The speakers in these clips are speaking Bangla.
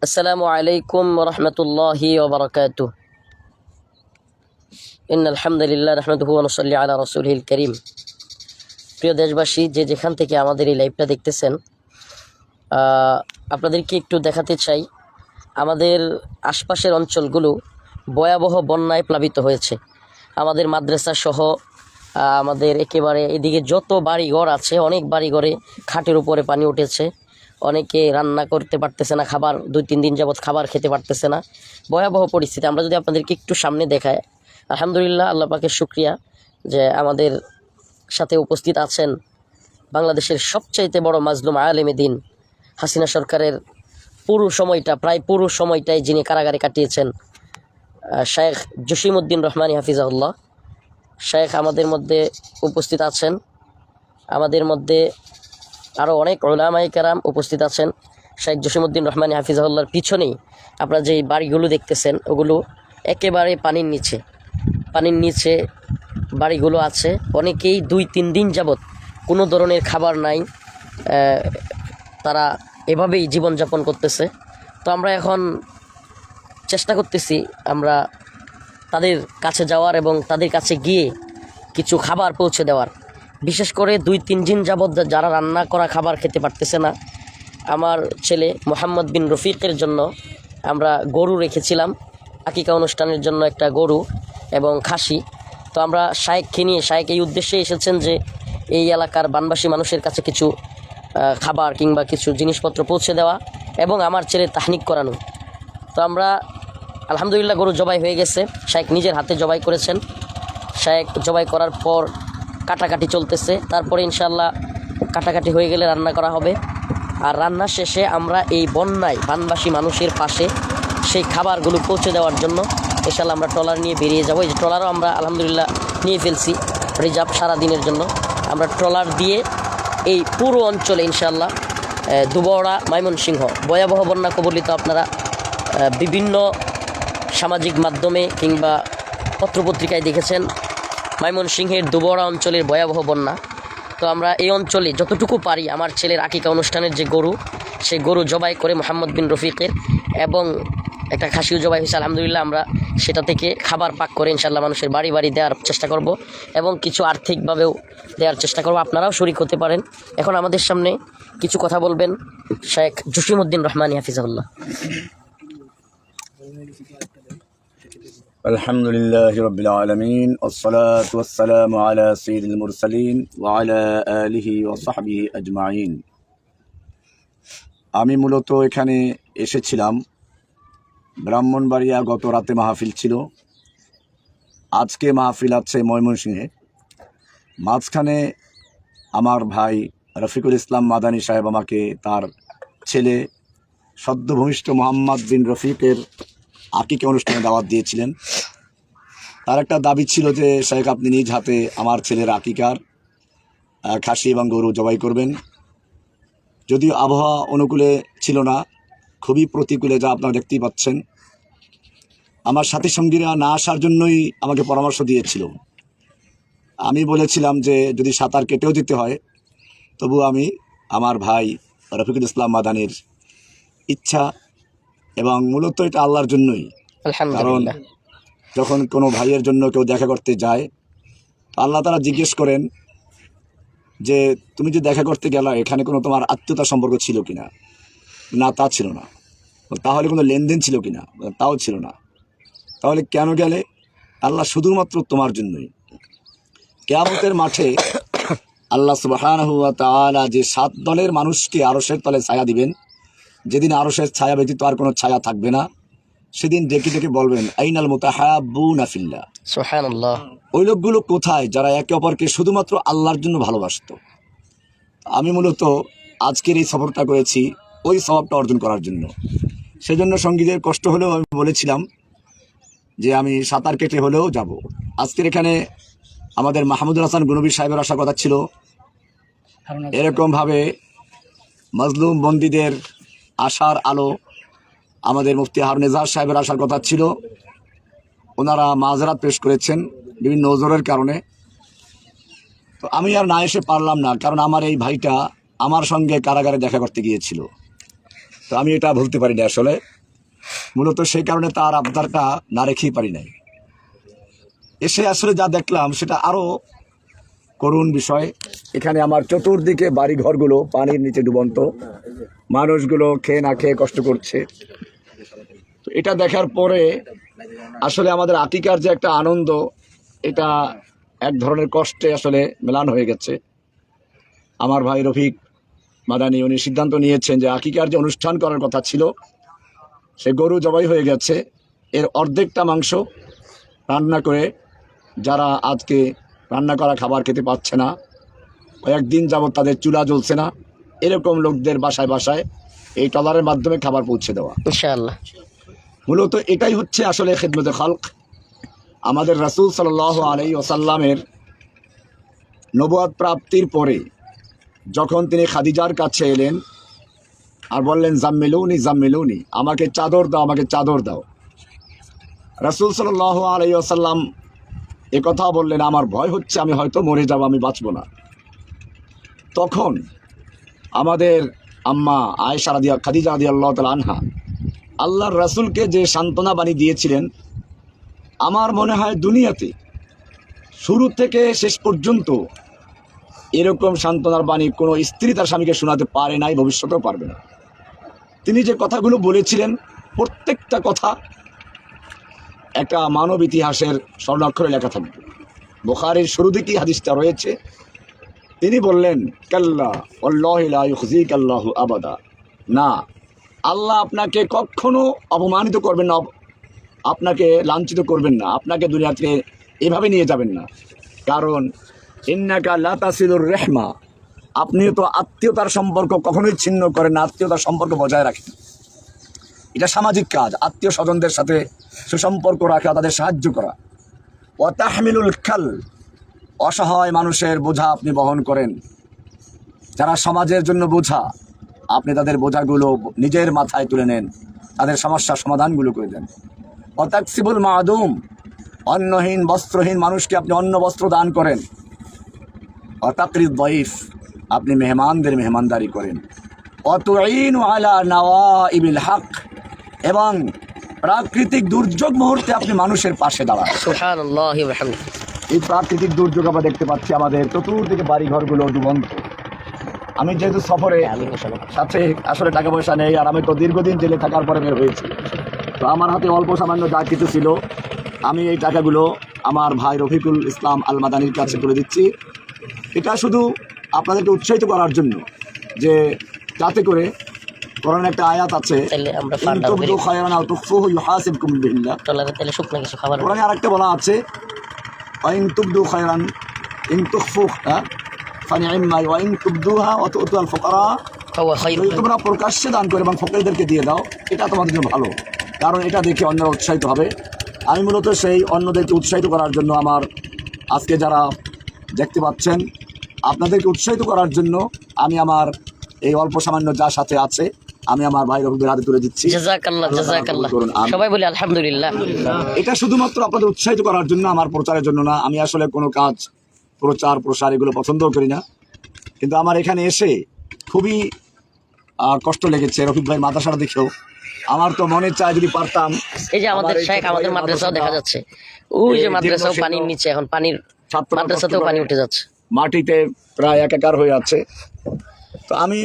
আসসালামু আলাইকুম ওয়া রাহমাতুল্লাহি ওয়া বারাকাতুহু। ইন্নাল হামদুলিল্লাহ নাহমাদুহু ওয়া নুসাল্লি আলা রাসূলিল কারীম। প্রিয় দেশবাসী, যে যেখান থেকে আমাদের এই লাইভটা দেখতেছেন, আপনাদেরকে একটু দেখাতে চাই আমাদের আশপাশের অঞ্চলগুলো ভয়াবহ বন্যায় প্লাবিত হয়েছে। আমাদের মাদ্রাসা সহ আমাদের একেবারে এদিকে যত বাড়িঘর আছে, অনেক বাড়িঘরে খাটের উপরে পানি উঠেছে। অনেকে রান্না করতে পারতেছে না, খাবার 2-3 দিন যাবৎ খাবার খেতে পারতেছে না। ভয়াবহ পরিস্থিতি। আমরা যদি আপনাদেরকে একটু সামনে দেখায়, আলহামদুলিল্লাহ, আল্লাহ পাকের শুকরিয়া যে আমাদের সাথে উপস্থিত আছেন বাংলাদেশের সবচাইতে বড় মাজলুম আলেমে দিন, হাসিনা সরকারের প্রায় পুরো সময়টাই যিনি কারাগারে কাটিয়েছেন, শেখ জসিমউদ্দিন রহমানী হাফিজাহুল্লাহ। শেখ আমাদের মধ্যে উপস্থিত আছেন। আমাদের মধ্যে আরও অনেক উলামায়ে কেরাম উপস্থিত আছেন। শেখ জসিমউদ্দিন রহমানী হাফিজাহুল্লাহর পিছনেই আপনারা যে বাড়িগুলো দেখতেছেন, ওগুলো একেবারে পানির নিচে বাড়িগুলো আছে। অনেকেই 2-3 দিন যাবৎ কোনো ধরনের খাবার নাই, তারা এভাবেই জীবনযাপন করতেছে। তো আমরা এখন চেষ্টা করতেছি আমরা তাদের কাছে যাওয়ার এবং তাদের কাছে গিয়ে কিছু খাবার পৌঁছে দেওয়ার। বিশেষ করে 2-3 দিন যাবৎ যারা রান্না করা খাবার খেতে পারতেছে না, আমার ছেলে মোহাম্মদ বিন রফিকের জন্য আমরা গরু রেখেছিলাম, আকিকা অনুষ্ঠানের জন্য একটা গরু এবং খাসি। তো আমরা শায়েখকে নিয়ে, শায়েখ এই উদ্দেশ্যে এসেছেন যে এই এলাকার বানবাসী মানুষের কাছে কিছু খাবার কিংবা কিছু জিনিসপত্র পৌঁছে দেওয়া এবং আমার ছেলে তাহনিক করানো। তো আমরা আলহামদুলিল্লাহ, গরু জবাই হয়ে গেছে। শায়েখ নিজের হাতে জবাই করেছেন। শায়েখ জবাই করার পর কাটাকাটি চলতেছে। তারপরে ইনশাআল্লাহ কাটাকাটি হয়ে গেলে রান্না করা হবে। আর রান্না শেষে আমরা এই বন্যায় বানবাসী মানুষের পাশে সেই খাবারগুলো পৌঁছে দেওয়ার জন্য ইনশাআল্লাহ আমরা ট্রলার নিয়ে বেরিয়ে যাব। এই যে ট্রলারও আমরা আলহামদুলিল্লাহ নিয়ে ফেলছি রিজার্ভ সারা দিনের জন্য। আমরা ট্রলার দিয়ে এই পুরো অঞ্চলে ইনশাআল্লাহ দুবড়া, ময়মনসিংহ ভয়াবহ বন্যা কবলিত। আপনারা বিভিন্ন সামাজিক মাধ্যমে কিংবা পত্রপত্রিকায় দেখেছেন ময়মনসিংহের দুবড়া অঞ্চলের ভয়াবহ বন্যা। তো আমরা এই অঞ্চলে যতটুকু পারি আমার ছেলের আকিকা অনুষ্ঠানের যে গরু, সেই গরু জবাই করে মোহাম্মদ বিন রফিকের, এবং একটা খাসিও জবাই হয়েছে আলহামদুলিল্লাহ, আমরা সেটা থেকে খাবার পাক করে ইনশাআল্লাহ মানুষের বাড়ি বাড়ি দেওয়ার চেষ্টা করব এবং কিছু আর্থিকভাবেও দেওয়ার চেষ্টা করব। আপনারাও শরীক হতে পারেন। এখন আমাদের সামনে কিছু কথা বলবেন শেখ জসিমউদ্দিন রহমানী হাফিজাহুল্লাহ। আলহামদুলিল্লাহি রাব্বিল আলামিন ওয়াসসালাতু ওয়াসসালামু আলা সাইয়্যিদিল মুরসালিন ওয়া আলা আলিহি ওয়া সাহবিহি আজমাইন। আমি মূলত এখানে এসেছিলাম ব্রাহ্মণবাড়িয়া। গত রাতে মাহফিল ছিল, আজকে মাহফিল আছে ময়মনসিংহে। মাঝখানে আমার ভাই রফিকুল ইসলাম মাদানী সাহেব আমাকে তার ছেলে সদ্যভূমিষ্ঠ মোহাম্মদ বিন রফিকের আকিকা অনুষ্ঠানে দাওয়াত দিয়েছিলেন। তার একটা দাবি ছিল যে শেখ, আপনি নিজ হাতে আমার ছেলের আকিকার খাসি এবং গরু জবাই করবেন। যদিও আবহাওয়া অনুকূলে ছিল না, খুবই প্রতিকূলে, যা আপনারা দেখতেই পাচ্ছেন। আমার সাথী সঙ্গীরা না আসার জন্যই আমাকে পরামর্শ দিয়েছিল। আমি বলেছিলাম যে যদি সাঁতার কেটেও দিতে হয় তবু আমি আমার ভাই রফিকুল ইসলাম মাদানির ইচ্ছা, এবং মূলত এটা আল্লাহর জন্যই। কারণ যখন কোনো ভাইয়ের জন্য কেউ দেখা করতে যায়, আল্লাহ তারা জিজ্ঞেস করেন যে তুমি যে দেখা করতে গেলা, এখানে কোনো তোমার আত্মীয়তা সম্পর্ক ছিল কিনা? না, তা ছিল না। তাহলে কোনো লেনদেন ছিল কিনা? তাও ছিল না। তাহলে কেন গেলে? আল্লাহ শুধুমাত্র তোমার জন্যই। কিয়ামতের মাঠে আল্লাহ সুবহানাহু ওয়া তাআলা যে 7 দলের মানুষকে আরশের তলে ছায়া দিবেন, যেদিন আরশের ছায়া ব্যতীত আর কোনো ছায়া থাকবে না, সেদিন ডেকে ডেকে বলবেন, আইনাল মুতাহাব্বুনা ফিল্লাহ। সুবহানাল্লাহ। ওই লোকগুলো কোথায় যারা একে অপরকে শুধুমাত্র আল্লাহর জন্য ভালোবাসত? আমি মূলত আজকের এই সফরটা করেছি ওই সওয়াবটা অর্জন করার জন্য। সেজন্য সঙ্গীদের কষ্ট হলেও আমি বলেছিলাম যে আমি সাঁতার কেটে হলেও যাব। আজকের এখানে আমাদের মাহমুদুল হাসান গনবী সাহেবের আসার কথা ছিল। এরকমভাবে মাজলুম বন্দীদের আশার আলো আমাদের মুফতি হারুন এজাহার সাহেবের আসার কথা ছিল। ওনারা মাযরাত পেশ করেছেন বিভিন্ন ওজরের কারণে। তো আমি আর না এসে পারলাম না, কারণ আমার এই ভাইটা আমার সঙ্গে কারাগারে দেখা করতে গিয়েছিল। তো আমি এটা ভুলতে পারি না আসলে, মূলত সেই কারণে তার আবদারটা না রেখেই পারি নাই। এসে আসলে যা দেখলাম সেটা আরও করুণ বিষয়। এখানে আমার চতুর্দিকে বাড়ি ঘরগুলো পানির নিচে ডুবন্ত, মানুষগুলো খেয়ে না খেয়ে কষ্ট করছে। তো এটা দেখার পরে আসলে আমাদের আকিকার যে একটা আনন্দ, এটা এক ধরনের কষ্টে আসলে মেলান হয়ে গেছে। আমার ভাই রফিক মাদানি উনি সিদ্ধান্ত নিয়েছেন যে আকিকার যে অনুষ্ঠান করার কথা ছিল সে গরু জবাই হয়ে গেছে, এর অর্ধেকটা মাংস রান্না করে যারা আজকে রান্না করা খাবার খেতে পাচ্ছে না, কয়েকদিন যাবৎ তাদের চুলা জ্বলছে না, এরকম লোকদের বাসায় বাসায় এই ট্রলারের মাধ্যমে খাবার পৌঁছে দেওয়া। ইনশাআল্লাহ মূলত এটাই হচ্ছে আসলে খিদমতে খালক। আমাদের রাসূল সাল্লাল্লাহু আলাইহি ওয়াসাল্লামের নবুয়ত প্রাপ্তির পরে যখন তিনি খাদিজার কাছে এলেন আর বললেন জাম্মিলুনি জাম্মিলুনি, আমাকে চাদর দাও, আমাকে চাদর দাও। রাসূল সাল্লাল্লাহু আলাইহি ওয়াসাল্লাম কথা বললেন, আমার ভয় হচ্ছে আমি হয়তো মরে যাব, আমি বাঁচব না। তখন আমাদের আম্মা আয়েশা খাদিজা রাদিয়াল্লাহু তাআলা আনহা আল্লাহর রাসূলকে যে সান্ত্বনা বাণী দিয়েছিলেন, আমার মনে হয় দুনিয়াতে শুরু থেকে শেষ পর্যন্ত এরকম সান্ত্বনার বাণী কোনো স্ত্রী তার স্বামীকে শোনাতে পারে নাই, ভবিষ্যতেও পারবে না। তিনি যে কথাগুলো বলেছিলেন প্রত্যেকটা কথা একটা মানব ইতিহাসের স্বর্ণাক্ষরে লেখা থাকবে। বুখারীর শুরু দিকেই হাদিসটা রয়েছে। তিনি বললেন, কাল্লা ওয়াল্লাহি লা ইউখজিকাল্লাহু আবাদা, না, আল্লাহ আপনাকে কখনো অপমানিত করবেন না, আপনাকে লাঞ্ছিত করবেন না, আপনাকে দুনিয়া থেকে এভাবে নিয়ে যাবেন না। কারণ ইন্নাকা লা তাসিলুর রাহমা, আপনি তো আত্মীয়তার সম্পর্ক কখনোই ছিন্ন করেন না, আত্মীয়তার সম্পর্ক বজায় রাখেন। এটা সামাজিক কাজ, আত্মীয় স্বজনদের সাথে সুসম্পর্ক রাখা, তাদের সাহায্য করা। ওয়া তাহমিলুল কাল, অসহায় মানুষের বোঝা আপনি বহন করেন। যারা সমাজের জন্য বোঝা, আপনি তাদের বোঝাগুলো নিজের মাথায় তুলে নেন, তাদের সমস্যার সমাধানগুলো করে দেন। ওয়া তাকসিবুল মাদুম, অন্নহীন বস্ত্রহীন মানুষকে আপনি অন্ন বস্ত্র দান করেন। ওয়া তাকরিদ দাইফ, আপনি মেহমানদের মেহমানদারি করেন। ওয়া তুঈনু আলা নাওয়াইবিল হক, এবং প্রাকৃতিক দুর্যোগ মুহূর্তে আপনি মানুষের পাশে দাঁড়ান। সুবহানাল্লাহি ওয়া বিহামদিহি। এই প্রাকৃতিক দুর্যোগ আমরা দেখতে পাচ্ছি, আমাদের চতুর্দিকে বাড়ি ঘরগুলো ডুবন্ত। আমি যেহেতু সফরে সাথে আসলে টাকা পয়সা নেই, আর আমি তো দীর্ঘদিন জেলে থাকার পরে বের হয়েছি, তো আমার হাতে অল্প সামান্য যা কিছু ছিল আমি এই টাকাগুলো আমার ভাই রফিকুল ইসলাম আল মাদানির কাছে তুলে দিচ্ছি। এটা শুধু আপনাদেরকে উৎসাহিত করার জন্য, যে যাতে করে কোরআনে একটা আয়াত আছে, তাহলে আমরা ইন তুবদু খায়রান আও তুখফুহু ইউহাসিবকুম বিল্লাহ। ট্রলারে তাহলে শুকনো কিছু খাবার কোরআনে আরেকটা বলা আছে, ওয়াইন তুবদু খায়রান ইন তুখফুহা ফানি'ম্মা ওয়া ইন তুবদুহা ওয়া তু'তুল ফুকারা, খাওয়া খাইরুল যদি তোমরা প্রকাশ্যে দান করে এবং ফকিরদেরকে দিয়ে দাও, এটা তোমাদের জন্য ভালো, কারণ এটা দেখে অন্যরা উৎসাহিত হবে। আমি মূলত সেই অন্যদেরকে উৎসাহিত করার জন্য, আমার আজকে যারা দেখতে পাচ্ছেন আপনাদেরকে উৎসাহিত করার জন্য আমি আমার এই অল্প সামান্য যা সাথে আছে আমি আমার ভাই রফিকের হাতে তুলে দিচ্ছি। জাযাকাল্লাহ জাযাকাল্লাহ, সবাই বলি আলহামদুলিল্লাহ। এটা শুধুমাত্র আপনাদের উৎসাহিত করার জন্য, আমার প্রচারের জন্য না। আমি আসলে কোনো কাজ প্রচার প্রসার এগুলো পছন্দও করি না, কিন্তু আমার এখানে এসে খুবই কষ্ট লেগেছে রফিক ভাই মাদ্রাসাটা দেখেও। আমার তো মনে চায় যদি পারতাম। এই যে আমাদের শেখ, আমাদের মাদ্রাসাও দেখা যাচ্ছে, ওই যে মাদ্রাসাও পানির নিচে, এখন পানির মাদ্রাসাতেও পানি উঠে যাচ্ছে, মাটিতে প্রায় একাকার হয়ে আছে। তো আমি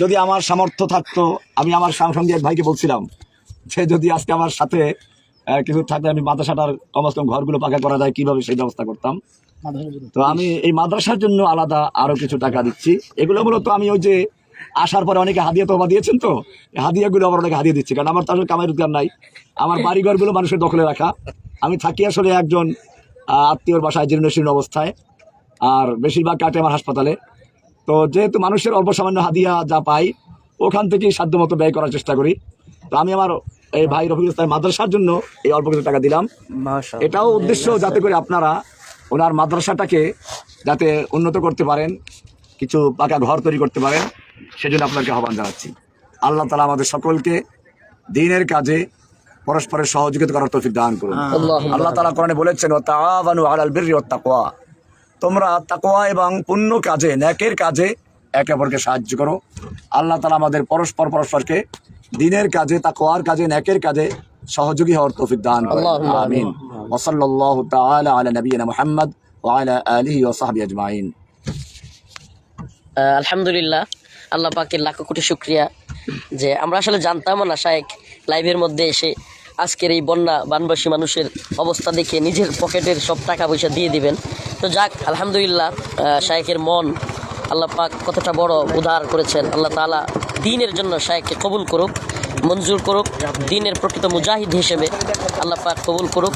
যদি আমার সামর্থ্য থাকতো, আমি আমার সঙ্গে এক ভাইকে বলছিলাম যে যদি আজকে আমার সাথে কিছু থাকলে আমি মাদ্রাসাটার কমসে কম ঘরগুলো পাকা করা যায় কীভাবে সেই ব্যবস্থা করতাম। তো আমি এই মাদ্রাসার জন্য আলাদা আরও কিছু টাকা দিচ্ছি। এগুলো মূলত আমি ওই যে আসার পরে অনেকে হাদিয়া তোবা দিয়েছেন, তো হাদিয়াগুলো আবার অনেকে হাদিয়া দিচ্ছি, কারণ আমার তো আসলে কামাই রোজগার নাই। আমার বাড়িঘরগুলো মানুষের দখলে রাখা, আমি থাকি আসলে একজন আত্মীয়র বাসায় জীর্ণ শীর্ণ অবস্থায়, আর বেশিরভাগ কাটে আমার হাসপাতালে। তো যেহেতু মানুষের অল্প সামান্য হাদিয়া যা পাই ওখান থেকেই সাধ্যমতো ব্যয় করার চেষ্টা করি। তো আমি আমার এই ভাই রফিকুল ইসলাম মাদ্রাসার জন্য এই অল্প কিছু টাকা দিলাম। এটাও উদ্দেশ্য যাতে করে আপনারা ওনার মাদ্রাসাটাকে যাতে উন্নত করতে পারেন, কিছু পাকা ঘর তৈরি করতে পারেন, সেজন্য আপনাকে আহ্বান জানাচ্ছি। আল্লাহ তাআলা আমাদের সকলকে দ্বীনের কাজে পরস্পরের সহযোগিতা করার তৌফিক দান করুন। আল্লাহ তাআলা কোরআনে বলেছেন, ওয়া তাআওয়ানু আলাল বিররি ওয়াত তাকওয়া, তোমরা তাকওয়া এবং পুণ্য কাজে, নেকের কাজে একে অপরকে সাহায্য করো। আল্লাহ তাআলা আমাদের পরস্পরকে দিনের কাজে, তাকওয়ার কাজে, নেকের কাজে সহযোগী হওয়ার তৌফিক দান করেন। আল্লাহুম্মা আমিন। ওয়া সাল্লাল্লাহু তাআলা আলা নবিয়িনা মুহাম্মদ ওয়া আলা আলিহি ওয়া সাহবিহি আজমাইন। আলহামদুলিল্লাহ, আল্লাহ পাকের লাখো কোটি শুকরিয়া যে আমরা আসলে জানতাম না শায়েখ লাইভের মধ্যে এসে আজকের এই বন্যা বানবাসী মানুষের অবস্থা দেখে নিজের পকেটের সব টাকা পয়সা দিয়ে দিবেন। তো যাক, আলহামদুলিল্লাহ, শায়েখের মন আল্লাহ পাক কতটা বড় উদার করেছেন। আল্লাহ তাআলা দ্বীনের জন্য শায়েখকে কবুল করুক, মঞ্জুর করুক, দ্বীনের প্রকৃত মুজাহিদ হিসেবে আল্লাহ পাক কবুল করুক।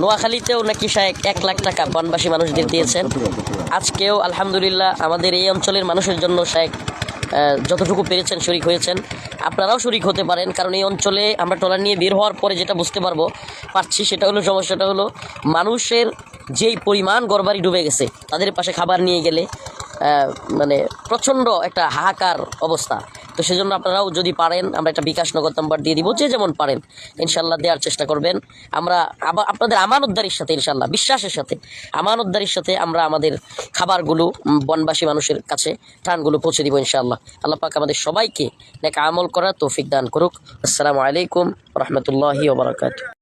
নোয়াখালীতেও নাকি শায়েখ 1 লাখ টাকা বনবাসী মানুষদের দিয়েছেন। আজকেও আলহামদুলিল্লাহ আমাদের এই অঞ্চলের মানুষের জন্য শায়েখ যতটুকু পেরেছেন শরিক হয়েছেন। আপনারাও শরিক হতে পারেন, কারণ এই অঞ্চলে আমরা ট্রলার নিয়ে বের হওয়ার পরে যেটা বুঝতে পারছি সেটা হলো, সমস্যাটা হলো মানুষের যেই পরিমাণ ঘরবাড়ি ডুবে গেছে, তাদের পাশে খাবার নিয়ে গেলে মানে প্রচণ্ড একটা হাহাকার অবস্থা। তো সেজন্য আপনারাও যদি পারেন, আমরা একটা বিকাশ নগদ নাম্বার দিয়ে দিব, যে যেমন পারেন ইনশাল্লাহ দেওয়ার চেষ্টা করবেন। আমরা আপনাদের আমানতদারির সাথে, ইনশাল্লাহ বিশ্বাসের সাথে, আমানতদারির সাথে আমরা আমাদের খাবারগুলো বনবাসী মানুষের কাছে ত্রাণগুলো পৌঁছে দিব ইনশাআল্লাহ। আল্লাহ পাক আমাদের সবাইকে নেক আমল করার তৌফিক দান করুক। আসসালামু আলাইকুম রহমতুল্লাহি ওয়া বারাকাতুহু।